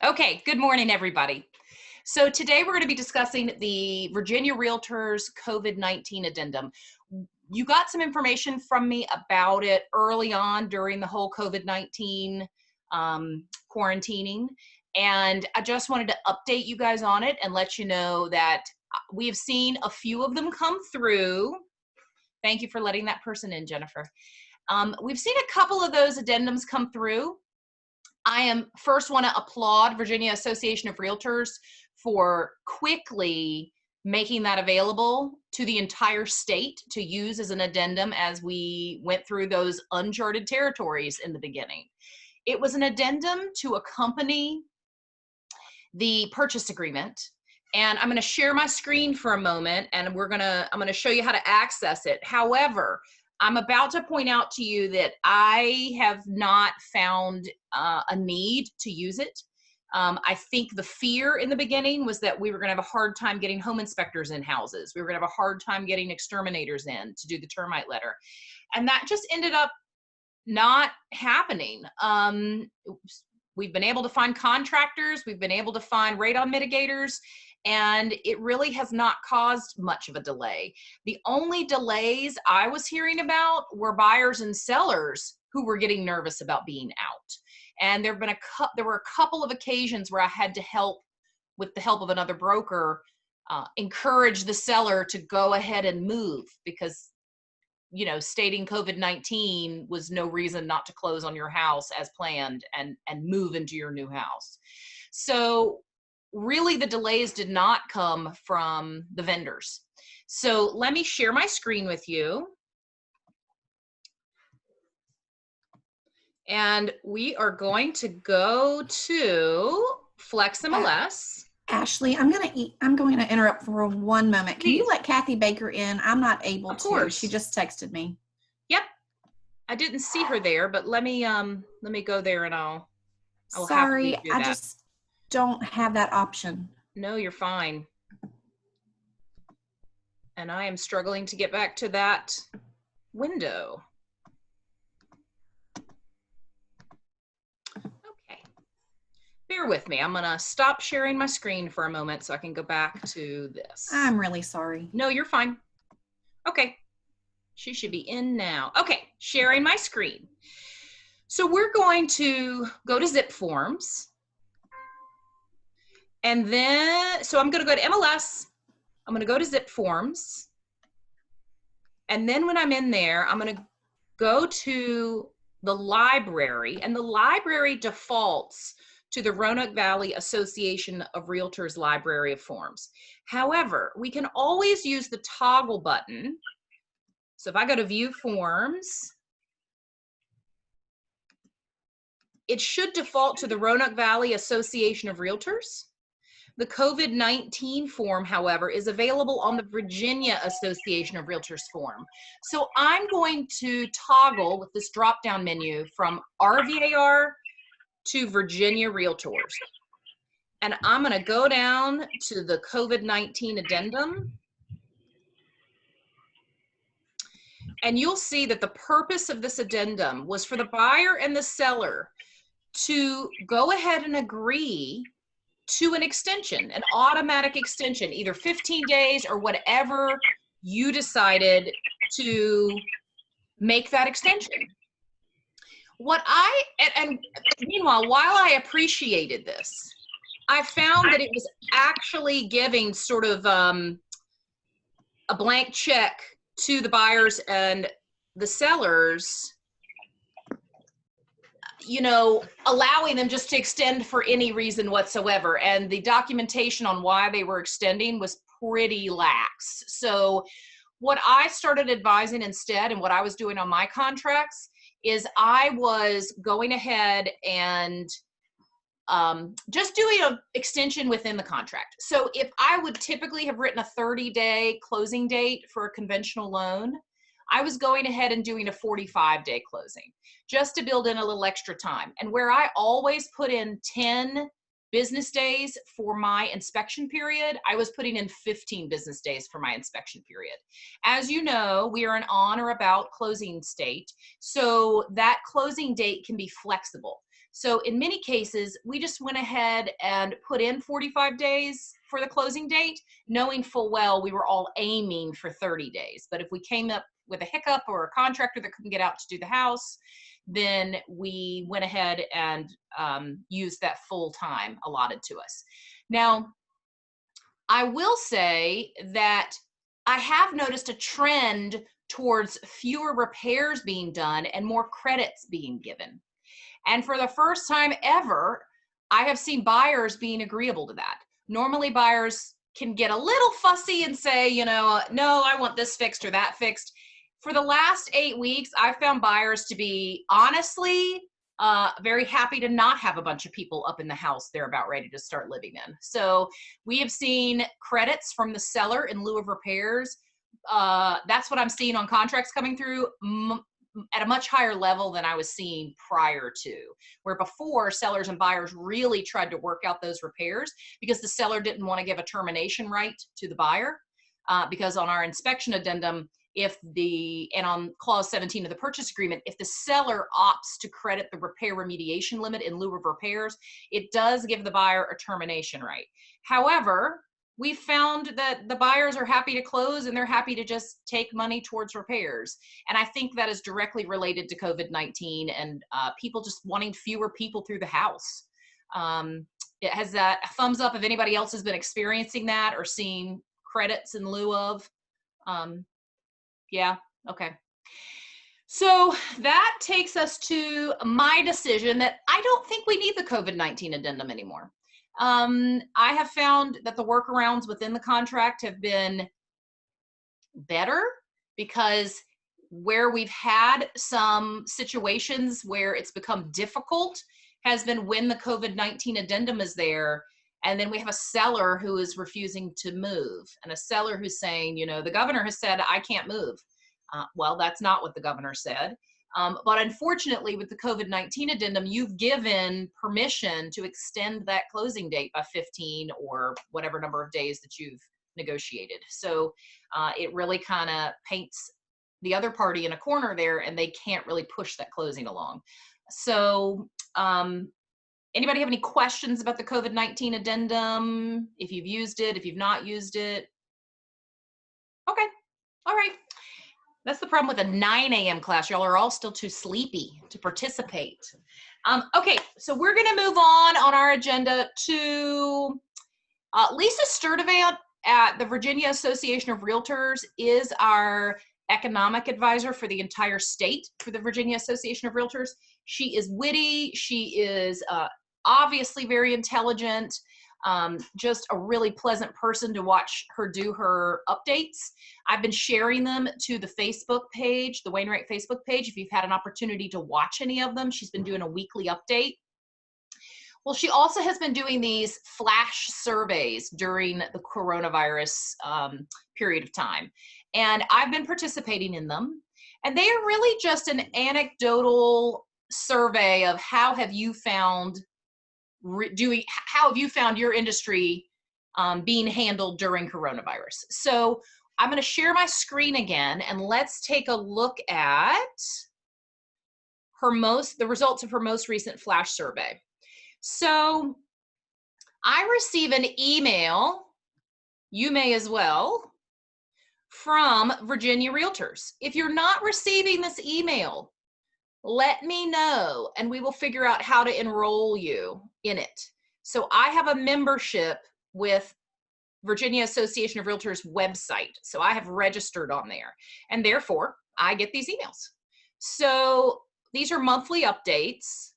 Okay, good morning, everybody. So today we're going to be discussing the Virginia Realtors COVID-19 addendum. You got some information from me about it early on during the whole COVID-19 quarantining, and I just wanted to update you guys on it and let you know that we have seen a few of them come through. Thank you for letting that person in, Jennifer. We've seen a couple of those addendums come through. I first want to applaud Virginia Association of Realtors for quickly making that available to the entire state to use as an addendum as we went through those uncharted territories in the beginning. It was an addendum to accompany the purchase agreement. And I'm going to share my screen for a moment and I'm going to show you how to access it. However, I'm about to point out to you that I have not found a need to use it. I think the fear in the beginning was that we were going to have a hard time getting home inspectors in houses. We were going to have a hard time getting exterminators in to do the termite letter. And that just ended up not happening. We've been able to find contractors. We've been able to find radon mitigators. And it really has not caused much of a delay. The only delays I was hearing about were buyers and sellers who were getting nervous about being out. And there were a couple of occasions where I had to help, with the help of another broker, encourage the seller to go ahead and move because, you know, stating COVID-19 was no reason not to close on your house as planned and move into your new house. So really the delays did not come from the vendors. So let me share my screen with you. And we are going to go to Flex MLS. Ashley, I'm going to interrupt for one moment. Can Please. you let Kathy Baker in? I'm not able Of to. course. She just texted me. Yep. I didn't see her there, but let me go there and I'll Sorry, happily do that. I just don't have that option. No, you're fine. And I am struggling to get back to that window. Okay. Bear with me. I'm going to stop sharing my screen for a moment so I can go back to this. I'm really sorry. No, you're fine. Okay. She should be in now. Okay, sharing my screen. So we're going to go to Zip Forms. And then, so I'm going to go to MLS. I'm going to go to Zip Forms. And then when I'm in there, I'm going to go to the library. And the library defaults to the Roanoke Valley Association of Realtors Library of Forms. However, we can always use the toggle button. So if I go to View Forms, it should default to the Roanoke Valley Association of Realtors. The COVID-19 form, however, is available on the Virginia Association of Realtors form. So I'm going to toggle with this drop-down menu from RVAR to Virginia Realtors. And I'm going to go down to the COVID-19 addendum. And you'll see that the purpose of this addendum was for the buyer and the seller to go ahead and agree to an extension, an automatic extension, either 15 days or whatever you decided to make that extension. And meanwhile, while I appreciated this, I found that it was actually giving sort of a blank check to the buyers and the sellers, you know, allowing them just to extend for any reason whatsoever. And the documentation on why they were extending was pretty lax. So what I started advising instead, and what I was doing on my contracts, is I was going ahead and just doing an extension within the contract. So if I would typically have written a 30-day closing date for a conventional loan, I was going ahead and doing a 45-day closing just to build in a little extra time. And where I always put in 10 business days for my inspection period, I was putting in 15 business days for my inspection period. As you know, we are an on or about closing state, so that closing date can be flexible. So in many cases, we just went ahead and put in 45 days for the closing date, knowing full well we were all aiming for 30 days. But if we came up with a hiccup or a contractor that couldn't get out to do the house, then we went ahead and used that full time allotted to us. Now, I will say that I have noticed a trend towards fewer repairs being done and more credits being given. And for the first time ever, I have seen buyers being agreeable to that. Normally buyers can get a little fussy and say, no, I want this fixed or that fixed. For the last 8 weeks, I've found buyers to be honestly very happy to not have a bunch of people up in the house they're about ready to start living in. So we have seen credits from the seller in lieu of repairs. That's what I'm seeing on contracts coming through at a much higher level than I was seeing prior to, where before sellers and buyers really tried to work out those repairs because the seller didn't want to give a termination right to the buyer. Because on our inspection addendum, and on clause 17 of the purchase agreement, if the seller opts to credit the repair remediation limit in lieu of repairs, it does give the buyer a termination right. However, we found that the buyers are happy to close and they're happy to just take money towards repairs. And I think that is directly related to COVID-19 and people just wanting fewer people through the house. It has a thumbs up if anybody else has been experiencing that or seeing credits in lieu of. Yeah, okay. So that takes us to my decision that I don't think we need the COVID-19 addendum anymore. I have found that the workarounds within the contract have been better because where we've had some situations where it's become difficult has been when the COVID-19 addendum is there. And then we have a seller who is refusing to move and a seller who's saying, the governor has said, I can't move. Well, that's not what the governor said. But unfortunately, with the COVID-19 addendum, you've given permission to extend that closing date by 15 or whatever number of days that you've negotiated. So it really kind of paints the other party in a corner there, and they can't really push that closing along. So anybody have any questions about the COVID-19 addendum? If you've used it, if you've not used it? Okay, all right. That's the problem with a 9 a.m. class. Y'all are all still too sleepy to participate. Okay, so we're gonna move on our agenda to Lisa Sturdivant at the Virginia Association of Realtors is our economic advisor for the entire state for the Virginia Association of Realtors. She is witty, she is obviously very intelligent, just a really pleasant person to watch her do her updates. I've been sharing them to the Facebook page, the Wainwright Facebook page. If you've had an opportunity to watch any of them, she's been doing a weekly update. Well, she also has been doing these flash surveys during the coronavirus period of time. And I've been participating in them. And they are really just an anecdotal survey of how have you found your industry being handled during coronavirus. So I'm going to share my screen again, and let's take a look at the results of her most recent flash survey. So I receive an email, you may as well, from Virginia Realtors. If you're not receiving this email, let me know and we will figure out how to enroll you in it. So I have a membership with Virginia Association of Realtors website. So I have registered on there and therefore I get these emails. So these are monthly updates.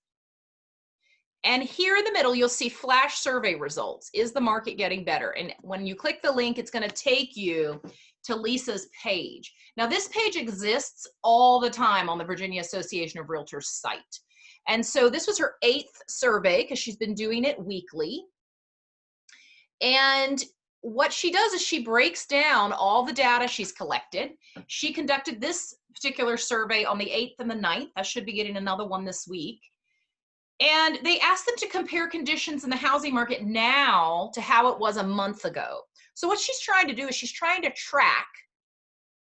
And here in the middle, you'll see flash survey results. Is the market getting better? And when you click the link, it's going to take you to Lisa's page. Now, this page exists all the time on the Virginia Association of Realtors site. And so this was her 8th survey because she's been doing it weekly. And what she does is she breaks down all the data she's collected. She conducted this particular survey on the 8th and the 9th. I should be getting another one this week. And they asked them to compare conditions in the housing market now to how it was a month ago. So what she's trying to do is she's trying to track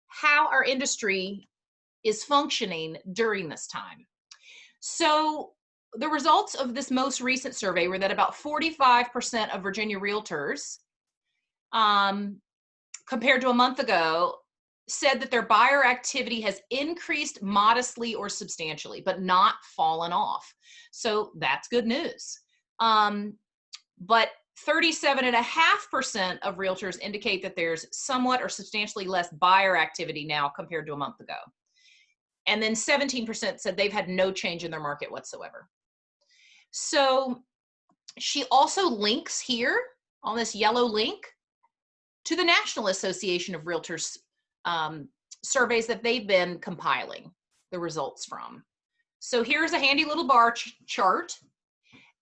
how our industry is functioning during this time. So the results of this most recent survey were that about 45% of Virginia realtors, compared to a month ago, said that their buyer activity has increased modestly or substantially, but not fallen off. So that's good news. But 37.5% of realtors indicate that there's somewhat or substantially less buyer activity now compared to a month ago. And then 17% said they've had no change in their market whatsoever. So she also links here on this yellow link to the National Association of Realtors surveys that they've been compiling the results from. So here's a handy little bar chart.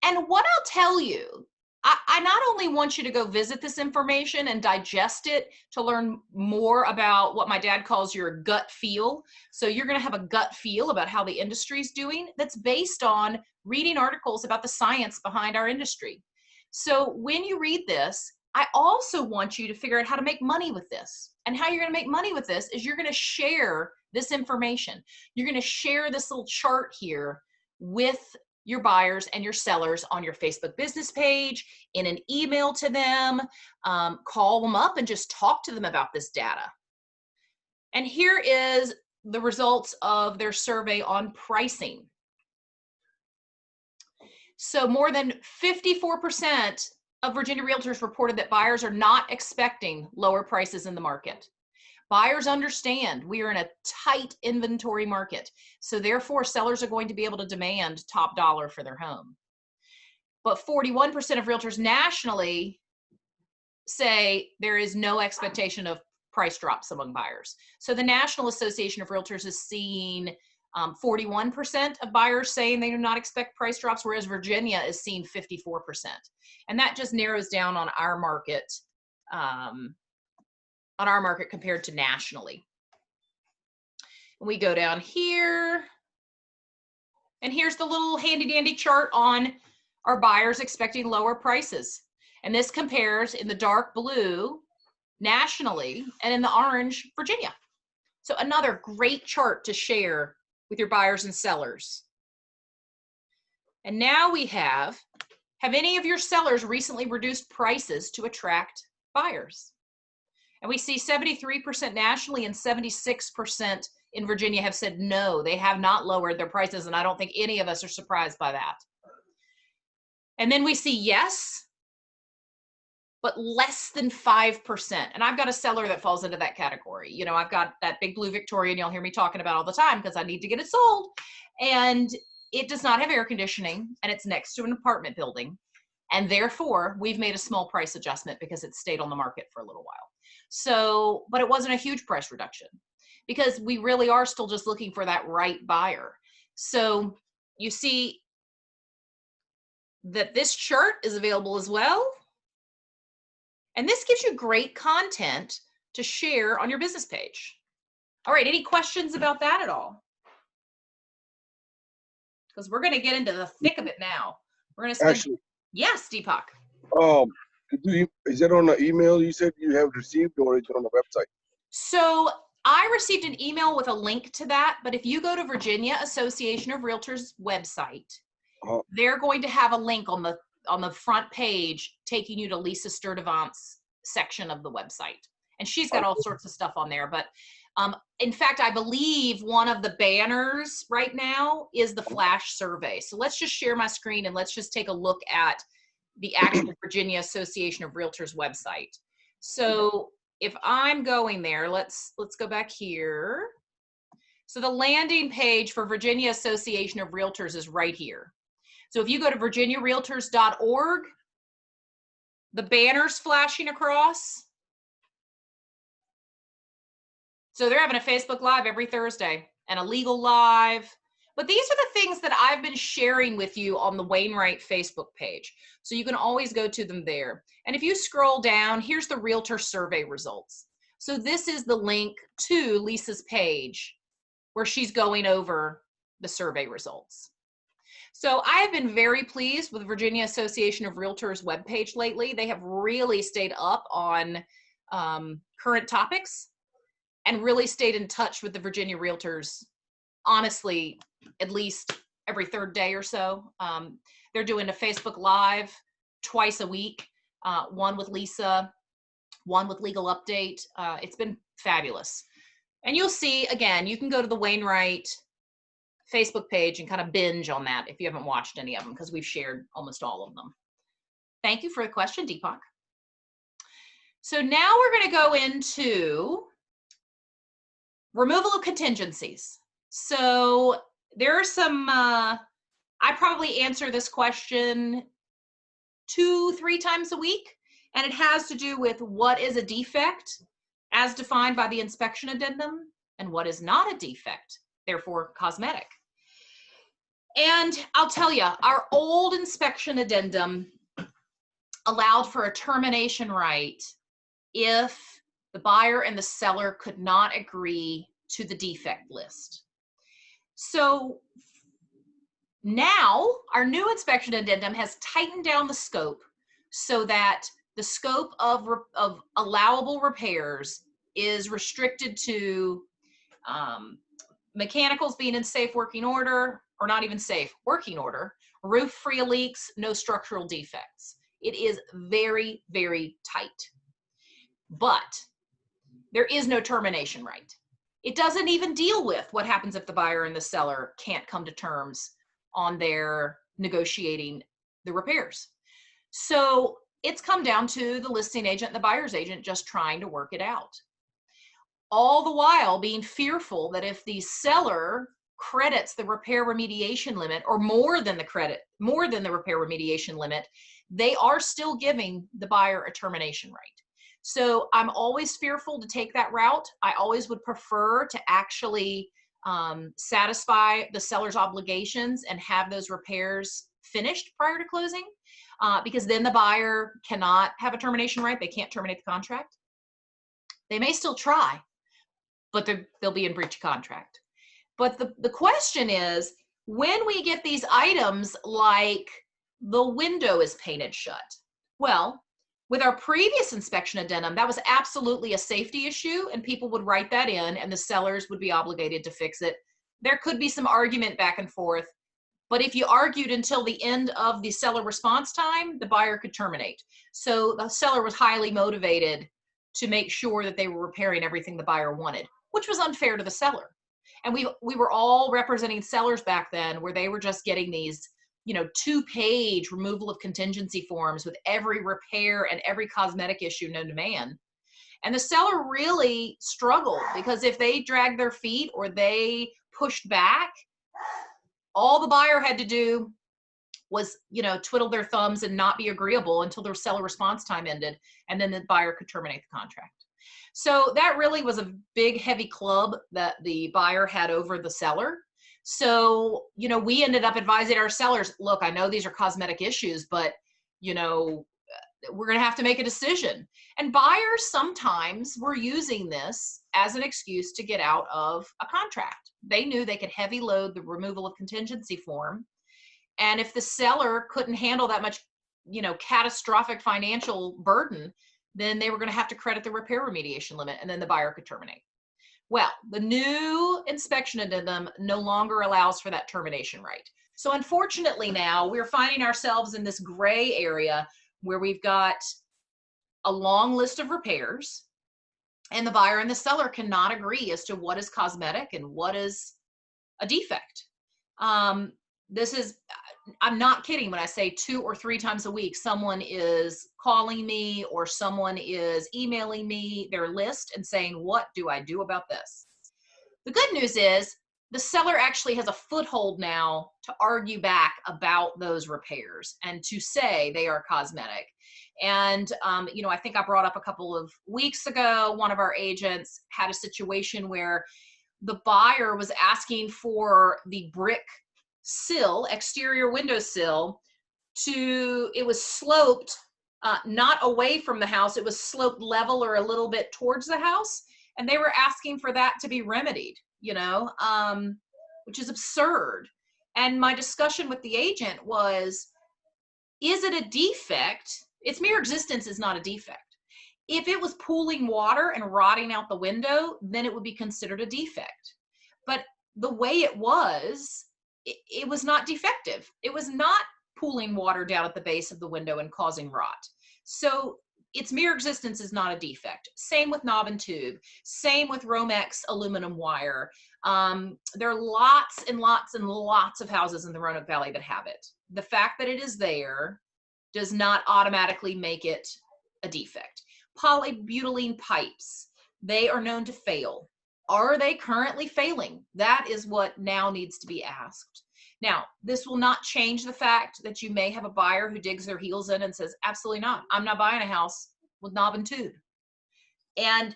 And what I'll tell you, I not only want you to go visit this information and digest it to learn more about what my dad calls your gut feel. So you're going to have a gut feel about how the industry is doing that's based on reading articles about the science behind our industry. So when you read this, I also want you to figure out how to make money with this. And how you're going to make money with this is you're going to share this information. You're going to share this little chart here with your buyers and your sellers on your Facebook business page, in an email to them, call them up and just talk to them about this data. And here is the results of their survey on pricing. So more than 54% of Virginia realtors reported that buyers are not expecting lower prices in the market. Buyers understand we are in a tight inventory market, so therefore sellers are going to be able to demand top dollar for their home. But 41% of realtors nationally say there is no expectation of price drops among buyers. So the National Association of Realtors is seeing 41% of buyers saying they do not expect price drops, whereas Virginia is seeing 54%. And that just narrows down on our market, compared to nationally. And we go down here, and here's the little handy dandy chart on our buyers expecting lower prices. And this compares in the dark blue nationally and in the orange Virginia. So another great chart to share with your buyers and sellers. And now we have any of your sellers recently reduced prices to attract buyers? And we see 73% nationally and 76% in Virginia have said no, they have not lowered their prices, and I don't think any of us are surprised by that. And then we see yes, but less than 5%. And I've got a seller that falls into that category. You know, I've got that big blue Victorian you'll hear me talking about all the time because I need to get it sold. And it does not have air conditioning, and it's next to an apartment building. And therefore, we've made a small price adjustment because it stayed on the market for a little while. So, but it wasn't a huge price reduction because we really are still just looking for that right buyer. So you see that this chart is available as well. And this gives you great content to share on your business page. All right, any questions about that at all? Because we're going to get into the thick of it now. We're going to spend. Actually, Yes, Deepak. Is it on the email you said you have received, or is it on the website? So I received an email with a link to that, but if you go to Virginia Association of Realtors website, they're going to have a link on the front page taking you to Lisa Sturdivant's section of the website. And she's got all sorts of stuff on there. But in fact, I believe one of the banners right now is the flash survey. So let's just share my screen and let's just take a look at the actual Virginia Association of Realtors website. So if I'm going there, let's go back here. So the landing page for Virginia Association of Realtors is right here. So if you go to virginiarealtors.org, the banner's flashing across. So they're having a Facebook Live every Thursday and a legal live. But these are the things that I've been sharing with you on the Wainwright Facebook page. So you can always go to them there. And if you scroll down, here's the realtor survey results. So this is the link to Lisa's page where she's going over the survey results. So I have been very pleased with the Virginia Association of Realtors webpage lately. They have really stayed up on current topics and really stayed in touch with the Virginia Realtors, honestly, at least every third day or so. They're doing a Facebook Live twice a week, one with Lisa, one with Legal Update. It's been fabulous. And you'll see, again, you can go to the Wainwright Facebook page and kind of binge on that if you haven't watched any of them, because we've shared almost all of them. Thank you for the question, Deepak. So now we're going to go into removal of contingencies. So there are some, I probably answer this question 2-3 times a week, and it has to do with what is a defect as defined by the inspection addendum and what is not a defect, therefore cosmetic. And I'll tell you, our old inspection addendum allowed for a termination right if the buyer and the seller could not agree to the defect list. So now our new inspection addendum has tightened down the scope so that the scope of allowable repairs is restricted to mechanicals being in safe working order, or not even safe, working order, roof-free leaks, no structural defects. It is very, very tight. But there is no termination right. It doesn't even deal with what happens if the buyer and the seller can't come to terms on their negotiating the repairs. So it's come down to the listing agent and the buyer's agent just trying to work it out. All the while being fearful that if the seller credits the repair remediation limit, or more than the repair remediation limit, they are still giving the buyer a termination right. So I'm always fearful to take that route. I always would prefer to actually satisfy the seller's obligations and have those repairs finished prior to closing, because then the buyer cannot have a termination right. They can't terminate the contract. They may still try, but they'll be in breach of contract. But the question is, when we get these items like the window is painted shut, well, with our previous inspection addendum, that was absolutely a safety issue, and people would write that in and the sellers would be obligated to fix it. There could be some argument back and forth, but if you argued until the end of the seller response time, the buyer could terminate. So the seller was highly motivated to make sure that they were repairing everything the buyer wanted, which was unfair to the seller. And we were all representing sellers back then, where they were just getting these 2-page removal of contingency forms with every repair and every cosmetic issue known to man. And the seller really struggled, because if they dragged their feet or they pushed back, all the buyer had to do was, twiddle their thumbs and not be agreeable until their seller response time ended, and then the buyer could terminate the contract. So that really was a big, heavy club that the buyer had over the seller. So, we ended up advising our sellers, look, I know these are cosmetic issues, but, we're going to have to make a decision. And buyers sometimes were using this as an excuse to get out of a contract. They knew they could heavy load the removal of contingency form. And if the seller couldn't handle that much, catastrophic financial burden, then they were going to have to credit the repair remediation limit, and then the buyer could terminate. Well, the new inspection addendum no longer allows for that termination right. So unfortunately now we're finding ourselves in this gray area where we've got a long list of repairs, and the buyer and the seller cannot agree as to what is cosmetic and what is a defect. I'm not kidding when I say 2 or 3 times a week, someone is calling me or someone is emailing me their list and saying, what do I do about this? The good news is the seller actually has a foothold now to argue back about those repairs and to say they are cosmetic. And, I think I brought up a couple of weeks ago, one of our agents had a situation where the buyer was asking for the brick sill, exterior window sill, it was sloped, not away from the house, it was sloped level or a little bit towards the house. And they were asking for that to be remedied, which is absurd. And my discussion with the agent was, is it a defect? Its mere existence is not a defect. If it was pooling water and rotting out the window, then it would be considered a defect. But the way it was, it was not defective. It was not pooling water down at the base of the window and causing rot. So its mere existence is not a defect. Same with knob and tube. Same with Romex aluminum wire. There are lots and lots and lots of houses in the Roanoke Valley that have it. The fact that it is there does not automatically make it a defect. Polybutylene pipes, they are known to fail. Are they currently failing? That is what now needs to be asked. Now, this will not change the fact that you may have a buyer who digs their heels in and says, absolutely not. I'm not buying a house with knob and tube. And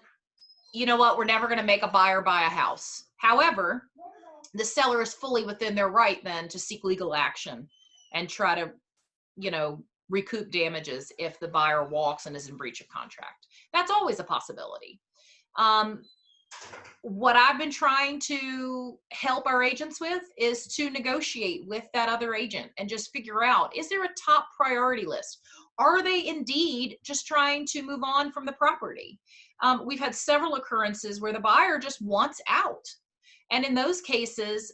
you know what? We're never going to make a buyer buy a house. However, the seller is fully within their right then to seek legal action and try to, recoup damages if the buyer walks and is in breach of contract. That's always a possibility. What I've been trying to help our agents with is to negotiate with that other agent and just figure out, is there a top priority list? Are they indeed just trying to move on from the property? We've had several occurrences where the buyer just wants out. And in those cases,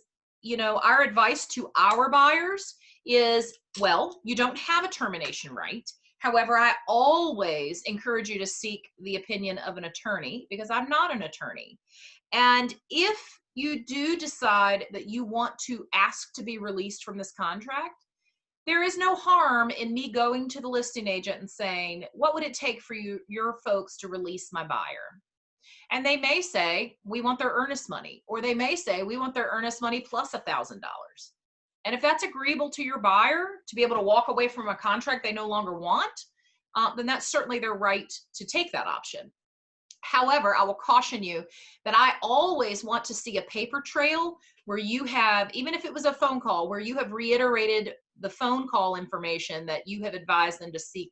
our advice to our buyers is, well, you don't have a termination right. However, I always encourage you to seek the opinion of an attorney because I'm not an attorney. And if you do decide that you want to ask to be released from this contract, there is no harm in me going to the listing agent and saying, what would it take for your folks to release my buyer? And they may say, we want their earnest money, or they may say, we want their earnest money plus $1,000. And if that's agreeable to your buyer to be able to walk away from a contract they no longer want, then that's certainly their right to take that option. However, I will caution you that I always want to see a paper trail where you have, even if it was a phone call, where you have reiterated the phone call information that you have advised them to seek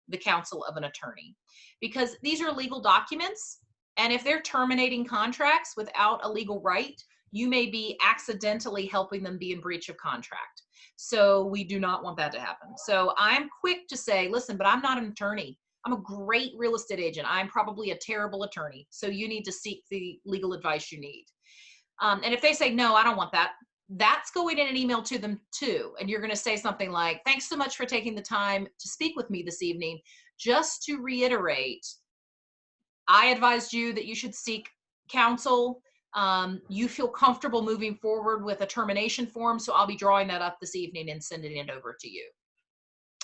the counsel of an attorney. Because these are legal documents, and if they're terminating contracts without a legal right, you may be accidentally helping them be in breach of contract. So we do not want that to happen. So I'm quick to say, listen, but I'm not an attorney. I'm a great real estate agent. I'm probably a terrible attorney. So you need to seek the legal advice you need. And if they say, no, I don't want that, that's going in an email to them too. And you're going to say something like, thanks so much for taking the time to speak with me this evening. Just to reiterate, I advised you that you should seek counsel. You feel comfortable moving forward with a termination form, so I'll be drawing that up this evening and sending it over to you.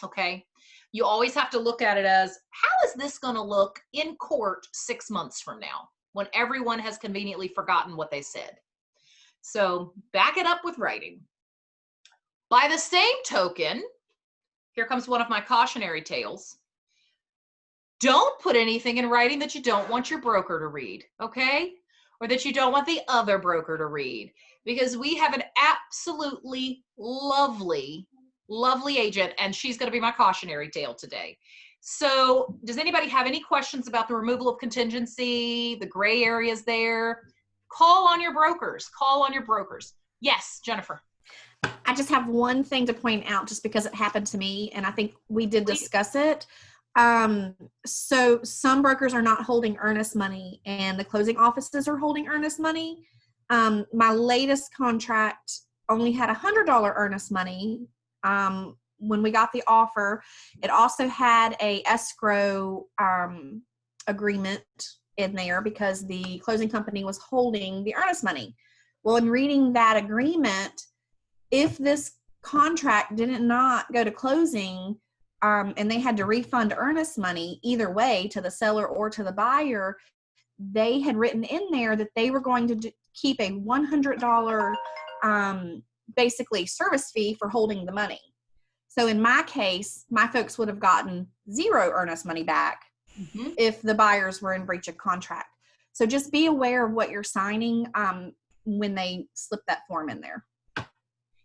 Okay? You always have to look at it as, how is this going to look in court 6 months from now when everyone has conveniently forgotten what they said? So back it up with writing. By the same token, here comes one of my cautionary tales. Don't put anything in writing that you don't want your broker to read, okay? Or that you don't want the other broker to read, because we have an absolutely lovely, lovely agent, and she's going to be my cautionary tale today. So does anybody have any questions about the removal of contingency, the gray areas there? Call on your brokers. Call on your brokers. Yes, Jennifer. I just have one thing to point out just because it happened to me, and I think we did discuss it. So some brokers are not holding earnest money and the closing offices are holding earnest money. My latest contract only had $100 earnest money. When we got the offer, it also had a escrow, agreement in there because the closing company was holding the earnest money. Well, in reading that agreement, if this contract did not go to closing, and they had to refund earnest money either way to the seller or to the buyer, they had written in there that they were going to keep a $100 basically service fee for holding the money. So in my case, my folks would have gotten zero earnest money back if the buyers were in breach of contract. So just be aware of what you're signing when they slip that form in there.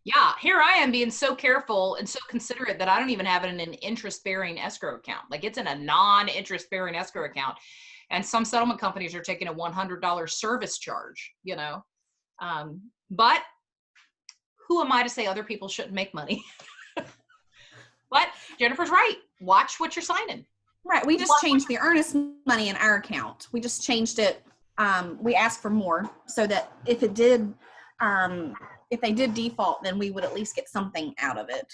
Yeah, here I am being so careful and so considerate that I don't even have it in an interest-bearing escrow account. Like it's in a non-interest-bearing escrow account. And some settlement companies are taking a $100 service charge, But who am I to say other people shouldn't make money? But Jennifer's right. Watch what you're signing. Right. We just changed the earnest money in our account. We just changed it. We asked for more so that if it did if they did default, then we would at least get something out of it.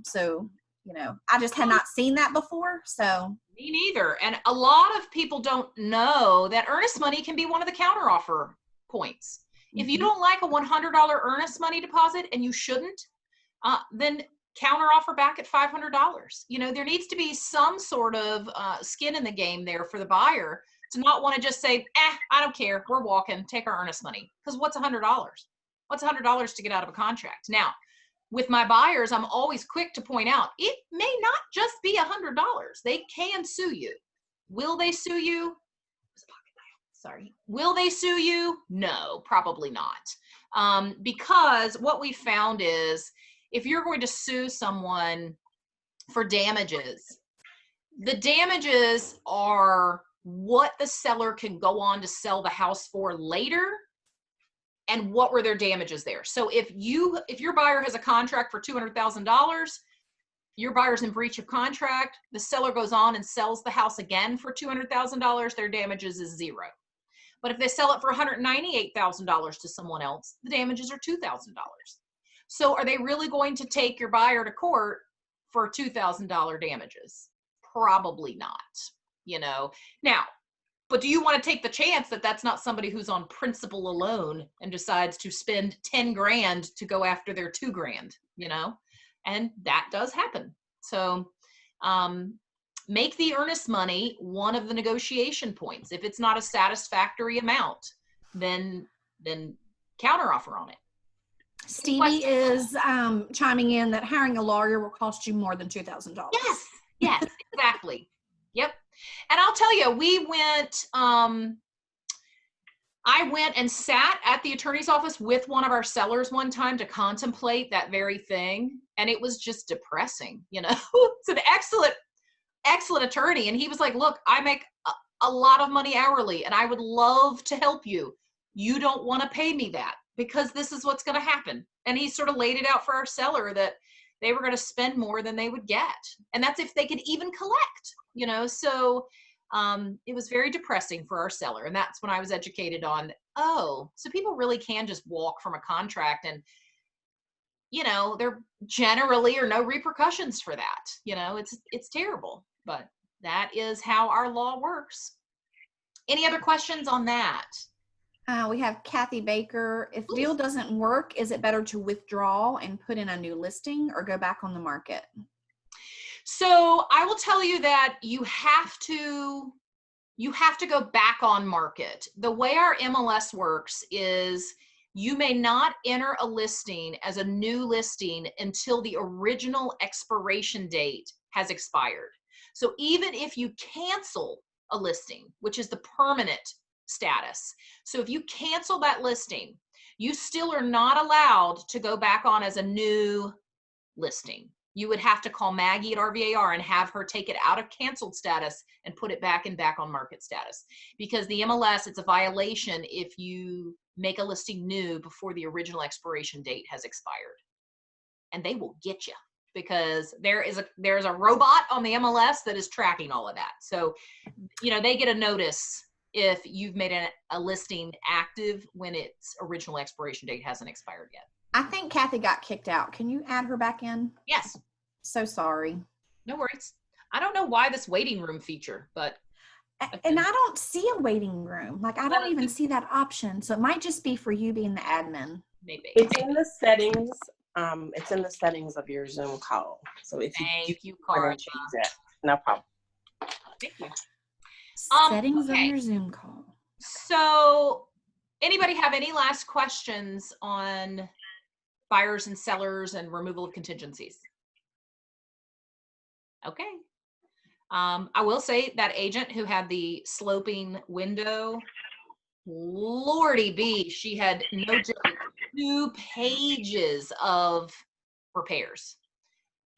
So, you know, I just had not seen that before. So me neither. And a lot of people don't know that earnest money can be one of the counteroffer points. If you don't like a $100 earnest money deposit, and you shouldn't, then counteroffer back at $500. You know, there needs to be some sort of skin in the game there for the buyer to not want to just say, I don't care, we're walking, take our earnest money. Because what's $100? What's $100 to get out of a contract? Now, with my buyers, I'm always quick to point out, it may not just be $100. They can sue you. Will they sue you? Sorry. Will they sue you? No, probably not. Because what we found is, if you're going to sue someone for damages, the damages are what the seller can go on to sell the house for later, and what were their damages there. So if your buyer has a contract for $200,000, your buyer's in breach of contract, the seller goes on and sells the house again for $200,000, their damages is $0. But if they sell it for $198,000 to someone else, the damages are $2,000. So are they really going to take your buyer to court for $2,000 damages? Probably not, you know. Now, but do you want to take the chance that that's not somebody who's on principle alone and decides to spend 10 grand to go after their 2 grand, you know? And that does happen. So make the earnest money one of the negotiation points. If it's not a satisfactory amount, then counteroffer on it. Stevie is chiming in that hiring a lawyer will cost you more than $2,000. Yes, exactly. Yep. And I'll tell you, we went, I went and sat at the attorney's office with one of our sellers one time to contemplate that very thing. And it was just depressing, you know. It's an excellent attorney. And he was like, look, I make a lot of money hourly and I would love to help you. You don't want to pay me that because this is what's going to happen. And he sort of laid it out for our seller that they were going to spend more than they would get. And that's if they could even collect, you know. So it was very depressing for our seller. And that's when I was educated on, oh, so people really can just walk from a contract and, you know, there generally are no repercussions for that. You know, it's terrible, but that is how our law works. Any other questions on that? We have Kathy Baker. If deal doesn't work, is it better to withdraw and put in a new listing or go back on the market? So I will tell you that you have to go back on market. The way our MLS works is you may not enter a listing as a new listing until the original expiration date has expired. So even if you cancel a listing, which is the permanent status. So if you cancel that listing, you still are not allowed to go back on as a new listing. You would have to call Maggie at RVAR and have her take it out of canceled status and put it back on market status. Because the MLS, it's a violation if you make a listing new before the original expiration date has expired. And they will get you because there's a robot on the MLS that is tracking all of that. So, you know, they get a notice if you've made a listing active when its original expiration date hasn't expired yet. I think Kathy got kicked out. Can you add her back in? Yes. So sorry. No worries. I don't know why this waiting room feature, but. And I don't see a waiting room. Like, I don't even see that option. So it might just be for you being the admin. Maybe. It's in the settings. It's in the settings of your Zoom call. So if you Carla. change that, no problem. Thank you. Settings of your Zoom call. So anybody have any last questions on buyers and sellers and removal of contingencies? Okay. I will say that agent who had the sloping window, Lordy B, she had no joke, 2 pages of repairs,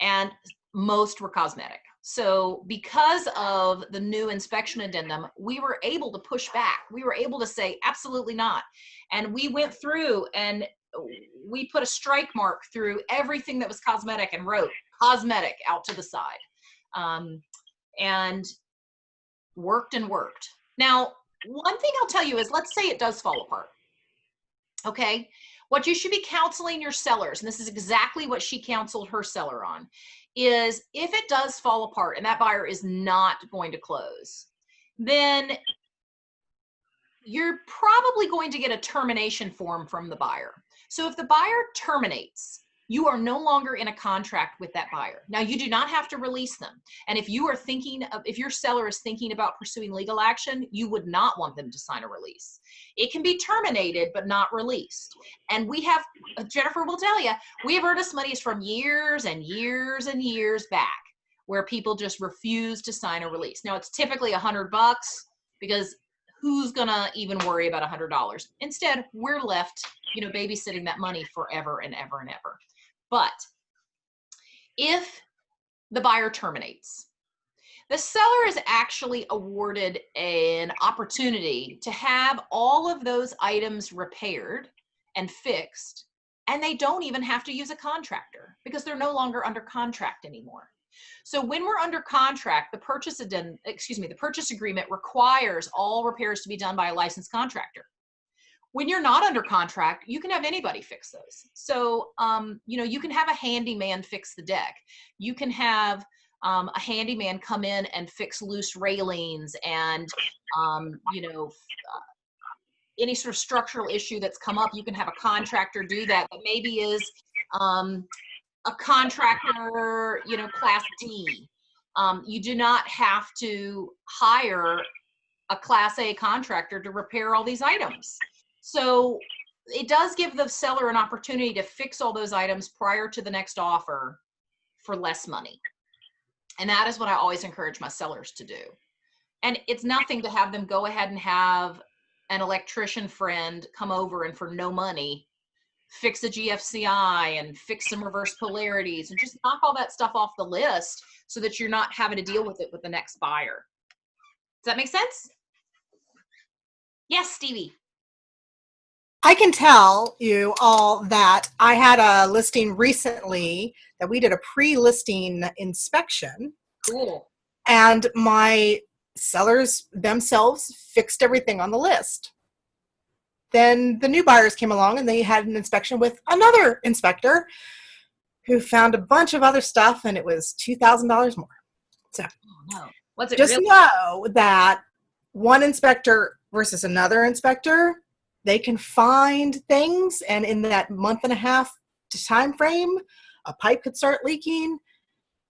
and most were cosmetic. So because of the new inspection addendum, we were able to push back. We were able to say, absolutely not. And we went through and we put a strike mark through everything that was cosmetic and wrote cosmetic out to the side. And worked and worked. Now, one thing I'll tell you is, let's say it does fall apart. Okay. What you should be counseling your sellers, and this is exactly what she counseled her seller on, is if it does fall apart and that buyer is not going to close, then you're probably going to get a termination form from the buyer. So if the buyer terminates, you are no longer in a contract with that buyer. Now, you do not have to release them. And if you are thinking of, if your seller is thinking about pursuing legal action, you would not want them to sign a release. It can be terminated, but not released. And we have, Jennifer will tell you, we have earnest monies from years and years and years back where people just refuse to sign a release. Now, it's typically $100 because who's gonna even worry about $100? Instead, we're left, you know, babysitting that money forever and ever and ever. But if the buyer terminates, the seller is actually awarded an opportunity to have all of those items repaired and fixed, and they don't even have to use a contractor because they're no longer under contract anymore. So when we're under contract, the purchase agreement requires all repairs to be done by a licensed contractor. When you're not under contract, you can have anybody fix those. So, you know, you can have a handyman fix the deck. You can have a handyman come in and fix loose railings and, you know, any sort of structural issue that's come up. You can have a contractor do that maybe is a contractor, you know, class D. You do not have to hire a class A contractor to repair all these items. So it does give the seller an opportunity to fix all those items prior to the next offer for less money. And that is what I always encourage my sellers to do. And it's nothing to have them go ahead and have an electrician friend come over and for no money fix a GFCI and fix some reverse polarities and just knock all that stuff off the list so that you're not having to deal with it with the next buyer. Does that make sense? Yes, Stevie. I can tell you all that I had a listing recently that we did a pre-listing inspection. Cool. And my sellers themselves fixed everything on the list. Then the new buyers came along and they had an inspection with another inspector who found a bunch of other stuff, and it was $2,000 more. So no. What's it just really? know that one inspector versus another inspector, they can find things, and in that month and a half time frame, a pipe could start leaking.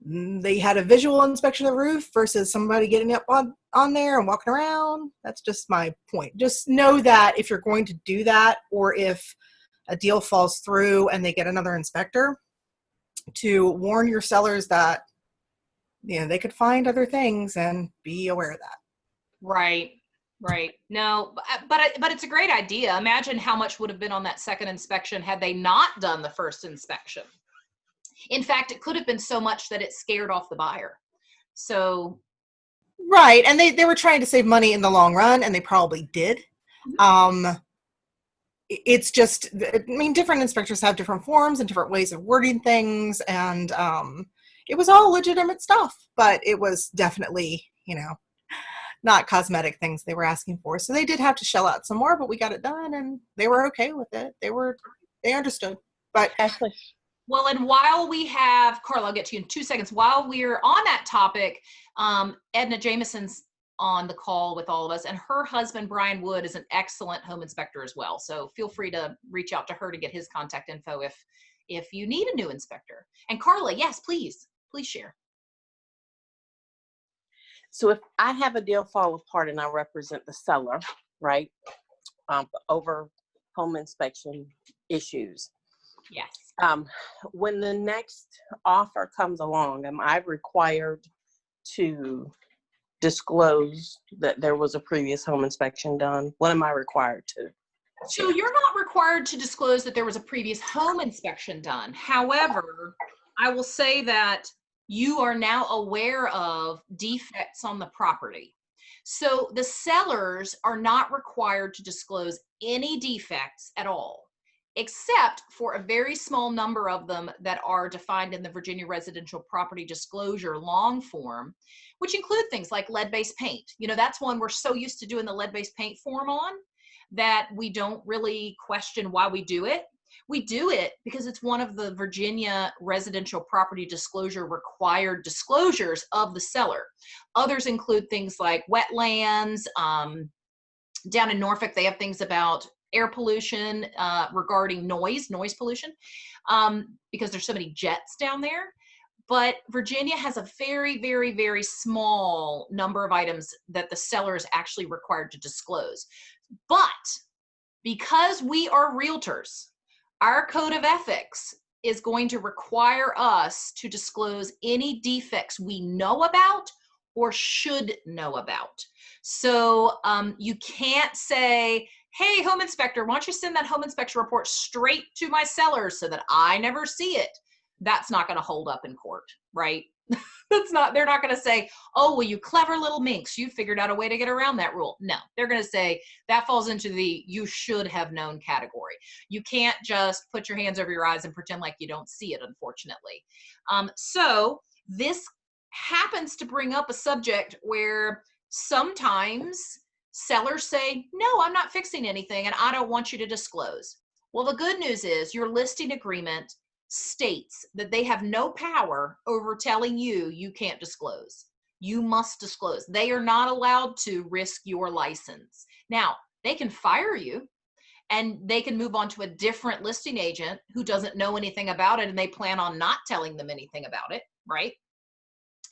They had a visual inspection of the roof versus somebody getting up on there and walking around. That's just my point. Just know that if you're going to do that, or if a deal falls through and they get another inspector, to warn your sellers that, you know, they could find other things and be aware of that. Right. Right. No, but it's a great idea. Imagine how much would have been on that second inspection had they not done the first inspection. In fact, it could have been so much that it scared off the buyer. So. Right. And they were trying to save money in the long run, and they probably did. It's just, I mean, different inspectors have different forms and different ways of wording things. And it was all legitimate stuff, but it was definitely, you know, not cosmetic things they were asking for. So they did have to shell out some more, but we got it done and they were okay with it. They understood. But Ashley. Well, and while we have, Carla, I'll get to you in 2 seconds. While we're on that topic, Edna Jameson's on the call with all of us, and her husband, Brian Wood, is an excellent home inspector as well. So feel free to reach out to her to get his contact info if you need a new inspector. And Carla, yes, please share. So if I have a deal fall apart and I represent the seller, right, over home inspection issues. Yes. When the next offer comes along, am I required to disclose that there was a previous home inspection done? What am I required to? So you're not required to disclose that there was a previous home inspection done. However, I will say that you are now aware of defects on the property. So the sellers are not required to disclose any defects at all, except for a very small number of them that are defined in the Virginia Residential Property Disclosure long form, which include things like lead-based paint. You know, that's one we're so used to doing the lead-based paint form on that we don't really question why we do it. We do it because it's one of the Virginia residential property disclosure required disclosures of the seller. Others include things like wetlands. Down in Norfolk, they have things about air pollution regarding noise pollution, because there's so many jets down there. But Virginia has a very, very, very small number of items that the seller is actually required to disclose. But because we are realtors, our code of ethics is going to require us to disclose any defects we know about or should know about. So you can't say, hey, home inspector, why don't you send that home inspection report straight to my seller so that I never see it? That's not going to hold up in court, right? They're not going to say, oh, well, you clever little minx, you figured out a way to get around that rule. No, they're going to say that falls into the you should have known category. You can't just put your hands over your eyes and pretend like you don't see it, unfortunately. So this happens to bring up a subject where sometimes sellers say, no, I'm not fixing anything and I don't want you to disclose. Well, the good news is your listing agreement states that they have no power over telling you can't disclose. You must disclose. They are not allowed to risk your license. Now, they can fire you and they can move on to a different listing agent who doesn't know anything about it and they plan on not telling them anything about it, right?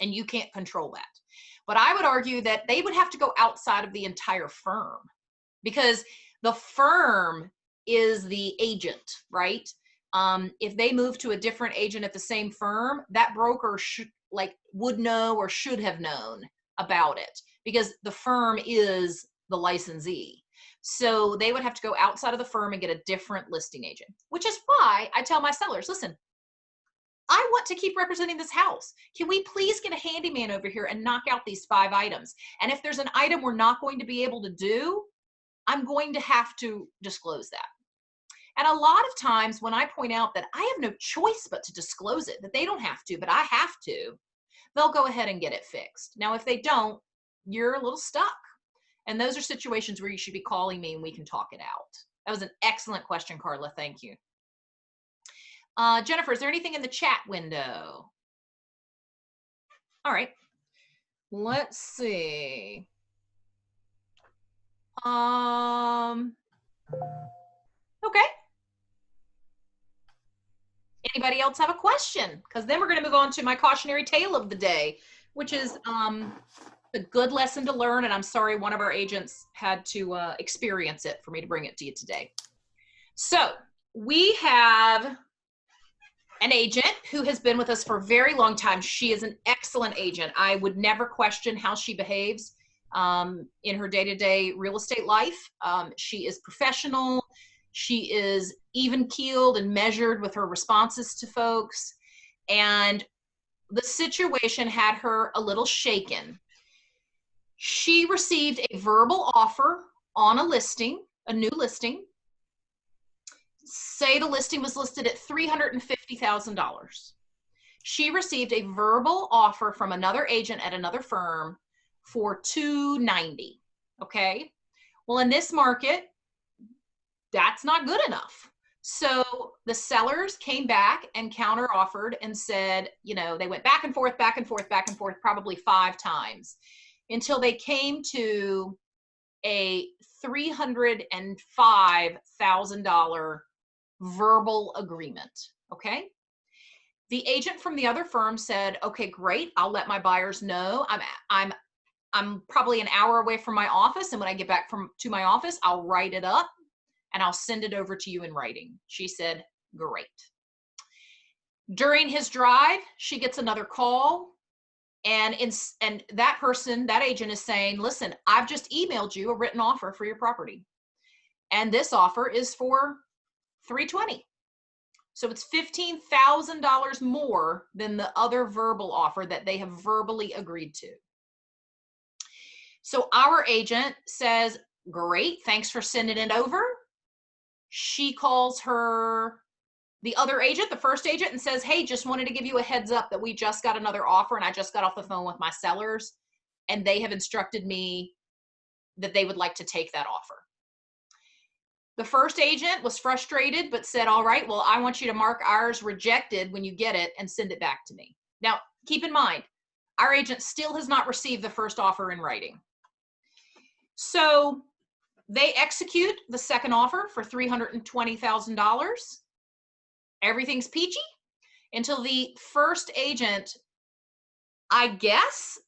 And you can't control that. But I would argue that they would have to go outside of the entire firm because the firm is the agent, right? If they move to a different agent at the same firm, that broker would know or should have known about it because the firm is the licensee. So they would have to go outside of the firm and get a different listing agent, which is why I tell my sellers, listen, I want to keep representing this house. Can we please get a handyman over here and knock out these 5 items? And if there's an item we're not going to be able to do, I'm going to have to disclose that. And a lot of times when I point out that I have no choice but to disclose it, that they don't have to, but I have to, they'll go ahead and get it fixed. Now, if they don't, you're a little stuck. And those are situations where you should be calling me and we can talk it out. That was an excellent question, Carla. Thank you. Jennifer, is there anything in the chat window? All right. Let's see. Okay. Anybody else have a question? Because then we're going to move on to my cautionary tale of the day, which is a good lesson to learn. And I'm sorry one of our agents had to experience it for me to bring it to you today. So we have an agent who has been with us for a very long time. She is an excellent agent. I would never question how she behaves in her day-to-day real estate life. She is professional. She is even-keeled and measured with her responses to folks. And the situation had her a little shaken. She received a verbal offer on a listing, a new listing. Say the listing was listed at $350,000. She received a verbal offer from another agent at another firm for $290,000. Okay. Well, in this market, that's not good enough. So the sellers came back and counter offered and said, you know, they went back and forth, probably 5 times until they came to a $305,000 verbal agreement. Okay. The agent from the other firm said, okay, great. I'll let my buyers know. I'm probably an hour away from my office. And when I get back to my office, I'll write it up and I'll send it over to you in writing. She said, great. During his drive, she gets another call. And that person, that agent is saying, listen, I've just emailed you a written offer for your property. And this offer is for $320,000. So it's $15,000 more than the other verbal offer that they have verbally agreed to. So our agent says, great, thanks for sending it over. She calls the other agent, the first agent, and says, hey, just wanted to give you a heads up that we just got another offer and I just got off the phone with my sellers and they have instructed me that they would like to take that offer. The first agent was frustrated, but said, all right, well, I want you to mark ours rejected when you get it and send it back to me. Now, keep in mind, our agent still has not received the first offer in writing. So they execute the second offer for $320,000. Everything's peachy until the first agent, I guess,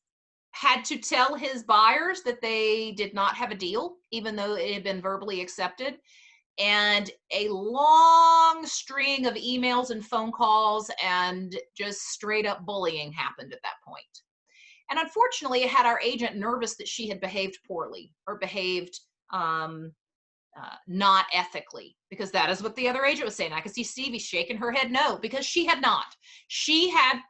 had to tell his buyers that they did not have a deal, even though it had been verbally accepted. And a long string of emails and phone calls and just straight up bullying happened at that point. And unfortunately, it had our agent nervous that she had behaved poorly or behaved not ethically, because that is what the other agent was saying. I could see Stevie shaking her head no, because she had not. She had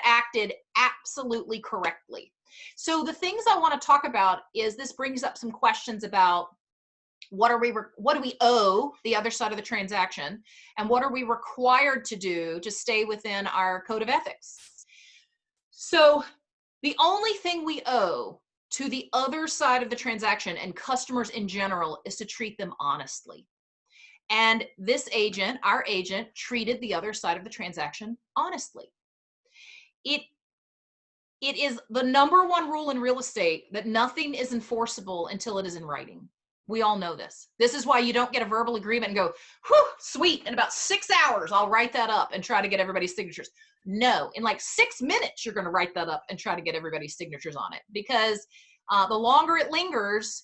acted absolutely correctly. So the things I want to talk about is this brings up some questions about what do we owe the other side of the transaction, and what are we required to do to stay within our code of ethics. So the only thing we owe to the other side of the transaction and customers in general is to treat them honestly. And this agent, our agent, treated the other side of the transaction honestly. It is the number one rule in real estate that nothing is enforceable until it is in writing. We all know this. This is why you don't get a verbal agreement and go, whew, sweet, in about 6 hours, I'll write that up and try to get everybody's signatures. No, in like 6 minutes, you're going to write that up and try to get everybody's signatures on it, because the longer it lingers,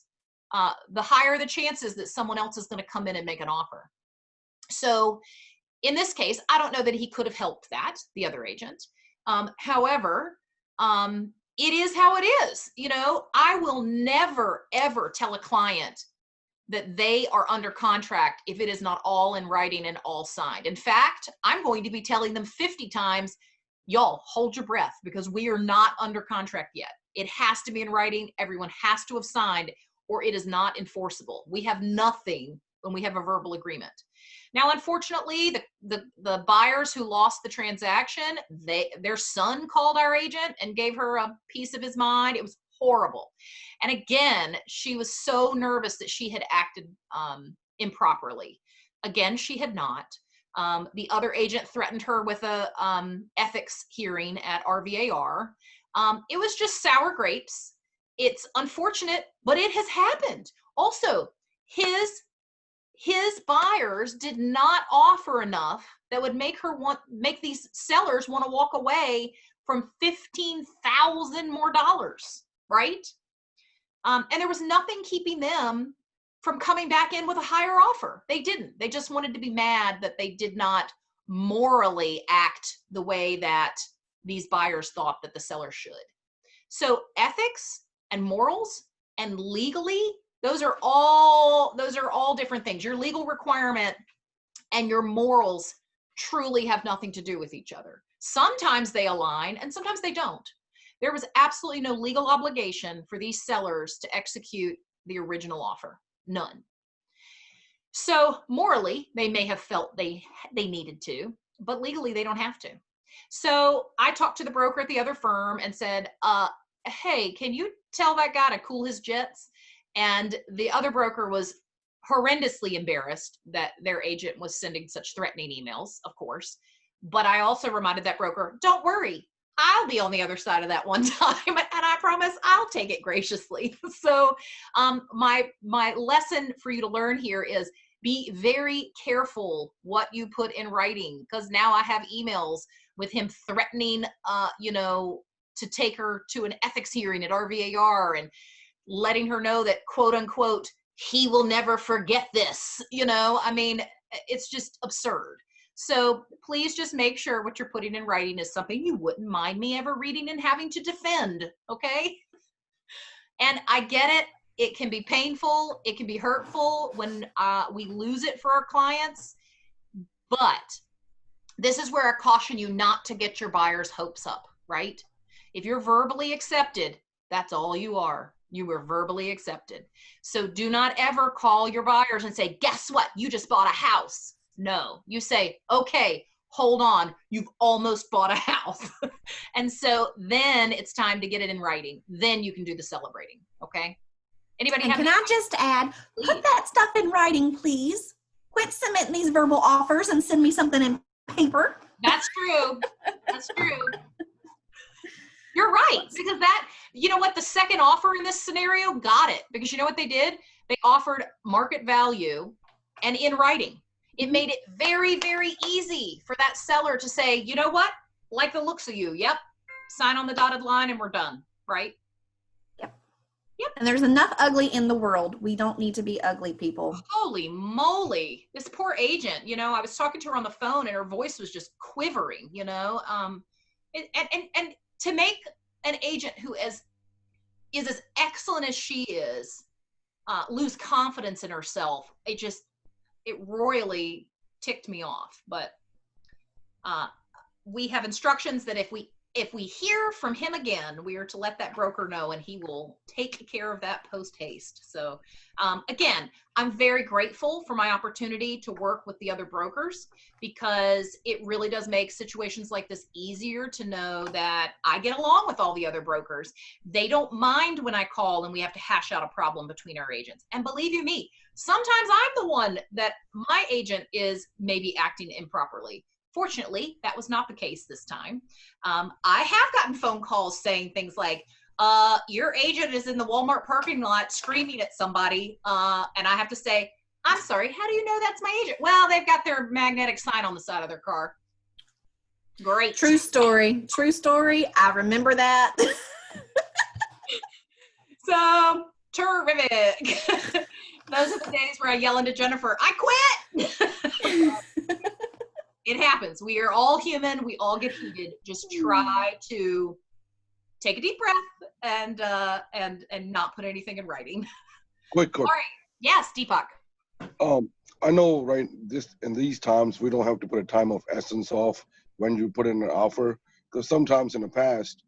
the higher the chances that someone else is going to come in and make an offer. So in this case, I don't know that he could have helped that, the other agent. However, it is how it is. You know, I will never, ever tell a client that they are under contract if it is not all in writing and all signed. In fact, I'm going to be telling them 50 times, y'all hold your breath, because we are not under contract yet. It has to be in writing. Everyone has to have signed, or it is not enforceable. We have nothing when we have a verbal agreement. Now, unfortunately, the buyers who lost the transaction, their son called our agent and gave her a piece of his mind. It was horrible. And again, she was so nervous that she had acted improperly. Again, she had not. The other agent threatened her with a ethics hearing at our VAR. It was just sour grapes. It's unfortunate, but it has happened. Also, his buyers did not offer enough that would make these sellers want to walk away from $15,000 more, right? And there was nothing keeping them from coming back in with a higher offer. They didn't. They just wanted to be mad that they did not morally act the way that these buyers thought that the seller should. So ethics and morals and legally, those are all different things. Your legal requirement and your morals truly have nothing to do with each other. Sometimes they align and sometimes they don't. There was absolutely no legal obligation for these sellers to execute the original offer. None. So morally, they may have felt they needed to, but legally they don't have to. So I talked to the broker at the other firm and said, hey, can you tell that guy to cool his jets? And the other broker was horrendously embarrassed that their agent was sending such threatening emails, of course. But I also reminded that broker, don't worry, I'll be on the other side of that one time, and I promise I'll take it graciously. So my lesson for you to learn here is be very careful what you put in writing, because now I have emails with him threatening, to take her to an ethics hearing at RVAR and letting her know that, quote unquote, he will never forget this. I mean, it's just absurd. So please just make sure what you're putting in writing is something you wouldn't mind me ever reading and having to defend, okay? And I get it. It can be painful. It can be hurtful when we lose it for our clients. But this is where I caution you not to get your buyer's hopes up, right? If you're verbally accepted, that's all you are. You were verbally accepted. So do not ever call your buyers and say, guess what? You just bought a house. No, you say, okay, hold on. You've almost bought a house. And so then it's time to get it in writing. Then you can do the celebrating. Okay. Anybody And have can any- I just add, Please. put that stuff in writing, please. Quit submitting these verbal offers and send me something in paper. That's true. That's true. You're right, because that, you know what, the second offer in this scenario got it, because you know what they did? They offered market value and in writing. It made it very, very easy for that seller to say, you know what, like the looks of you, yep, sign on the dotted line and we're done, right? And there's enough ugly in the world. We don't need to be ugly people. Holy moly, this poor agent, you know, I was talking to her on the phone and her voice was just quivering, you know, and to make an agent who is as excellent as she is lose confidence in herself, it royally ticked me off. But we have instructions that if we hear from him again, we are to let that broker know, and he will take care of that post haste. So again, I'm very grateful for my opportunity to work with the other brokers, because it really does make situations like this easier to know that I get along with all the other brokers. They don't mind when I call and we have to hash out a problem between our agents. And believe you me, sometimes I'm the one that my agent is maybe acting improperly. Fortunately, that was not the case this time. I have gotten phone calls saying things like, your agent is in the Walmart parking lot screaming at somebody, and I have to say, I'm sorry, how do you know that's my agent? Well, they've got their magnetic sign on the side of their car. Great. True story. True story. I remember that. So terrific. Those are the days where I yell into Jennifer, I quit. It happens. We are all human. We all get heated. Just try to take a deep breath and not put anything in writing. Quick. All right. Yes, Deepak. I know, right, in these times, we don't have to put a time of essence off when you put in an offer, because sometimes in the past,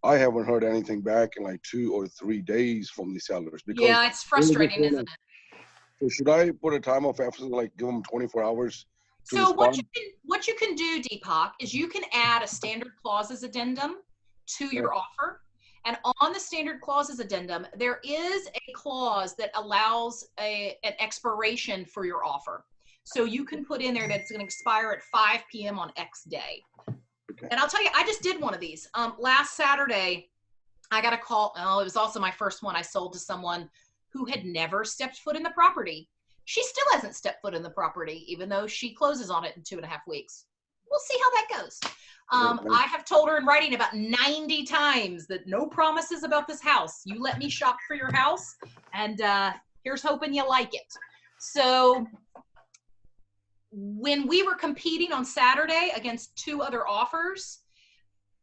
I haven't heard anything back in like 2 or 3 days from the sellers. Because Yeah, it's frustrating, isn't it? So should I put a time of essence, like give them 24 hours to So what respond? you can do, Deepak, is you can add a standard clauses addendum to your offer. And on the standard clauses addendum, there is a clause that allows an expiration for your offer. So you can put in there that it's going to expire at 5 p.m. on X day. Okay. And I'll tell you, I just did one of these. Last Saturday, I got a call. Oh, it was also my first one I sold to someone who had never stepped foot in the property. She still hasn't stepped foot in the property, even though she closes on it in 2.5 weeks. We'll see how that goes. I have told her in writing about 90 times that no promises about this house. You let me shop for your house, and here's hoping you like it. So when we were competing on Saturday against 2 other offers,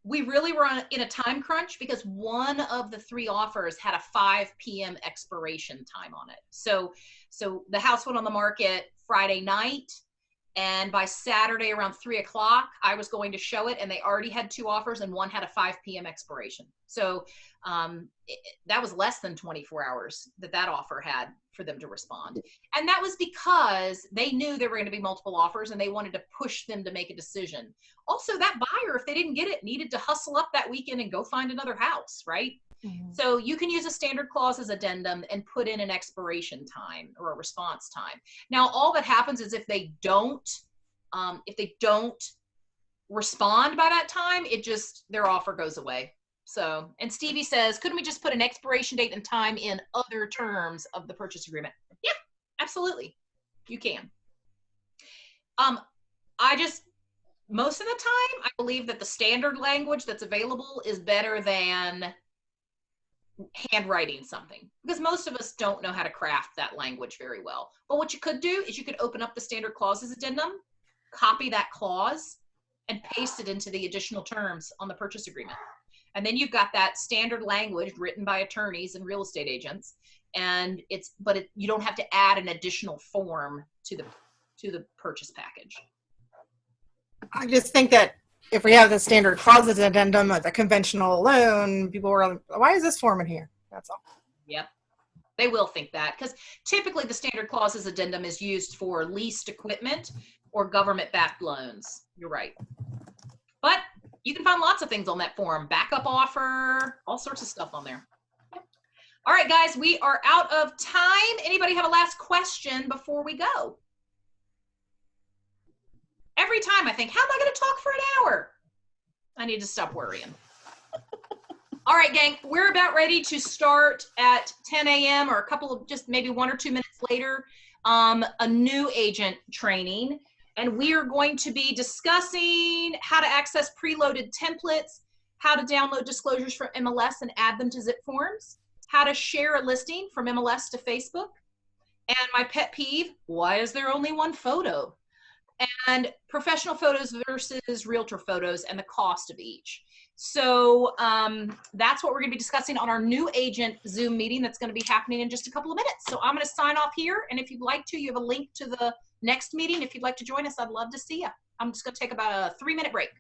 we really were in a time crunch because one of the 3 offers had a 5 p.m. expiration time on it. So the house went on the market Friday night, and by Saturday around 3 o'clock, I was going to show it, and they already had 2 offers, and one had a 5 p.m. expiration. So that was less than 24 hours that offer had for them to respond. And that was because they knew there were going to be multiple offers, and they wanted to push them to make a decision. Also, that buyer, if they didn't get it, needed to hustle up that weekend and go find another house, right? Mm-hmm. So you can use a standard clauses addendum and put in an expiration time or a response time. Now, all that happens is if they don't respond by that time, their offer goes away. So, and Stevie says, couldn't we just put an expiration date and time in other terms of the purchase agreement? Yeah, absolutely. You can. Most of the time, I believe that the standard language that's available is better than handwriting something, because most of us don't know how to craft that language very well. But what you could do is you could open up the standard clauses addendum, copy that clause, and paste it into the additional terms on the purchase agreement. And then you've got that standard language written by attorneys and real estate agents, and you don't have to add an additional form to the purchase package. I just think that if we have the standard clauses addendum, the conventional loan, people were like, why is this form in here? That's all. Yep. They will think that, because typically the standard clauses addendum is used for leased equipment or government-backed loans. You're right. But you can find lots of things on that form. Backup offer, all sorts of stuff on there. Yep. All right, guys, we are out of time. Anybody have a last question before we go? Every time I think, how am I going to talk for an hour? I need to stop worrying. All right, gang, we're about ready to start at 10 a.m. or a couple of just maybe 1 or 2 minutes later, a new agent training. And we are going to be discussing how to access preloaded templates, how to download disclosures from MLS and add them to zip forms, how to share a listing from MLS to Facebook, and my pet peeve, why is there only one photo? And professional photos versus realtor photos and the cost of each. So that's what we're going to be discussing on our new agent Zoom meeting that's going to be happening in just a couple of minutes. So I'm going to sign off here. And if you'd like to, you have a link to the next meeting. If you'd like to join us, I'd love to see you. I'm just going to take about a 3-minute break.